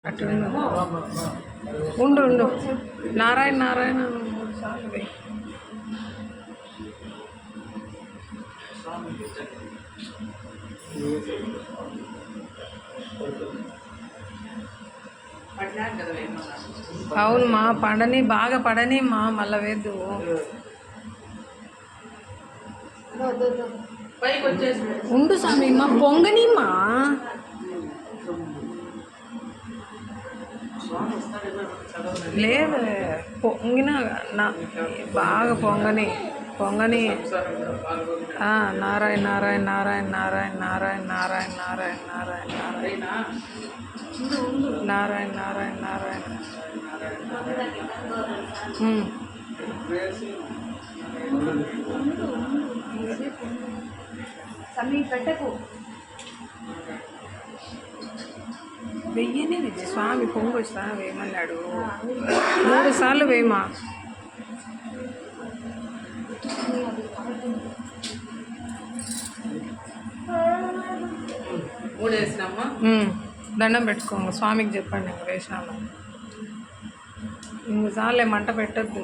అటు ఉండు ఉండు నారాయణ నారాయణ 3 సార్లు వేయి. అవును మా పడని బాగా పడని మా మళ్ళా వేద్దు. ఉండు స్వామి మా పొంగని మా లేదు పొంగిన బాగా పొంగని పొంగని నారాయణ నారాయణ నారాయణ నారాయణ నారాయణ నారాయణ నారాయణ నారాయణ నారాయణ నారాయణ నారాయణ పెట్టకు వెయ్యనే స్వామి పొంగొస్తా వేయమన్నాడు 3 సార్లు వేయమా. దండం పెట్టుకోండి స్వామికి చెప్పండి వేసినాము 3 సార్లు మంట పెట్టద్దు.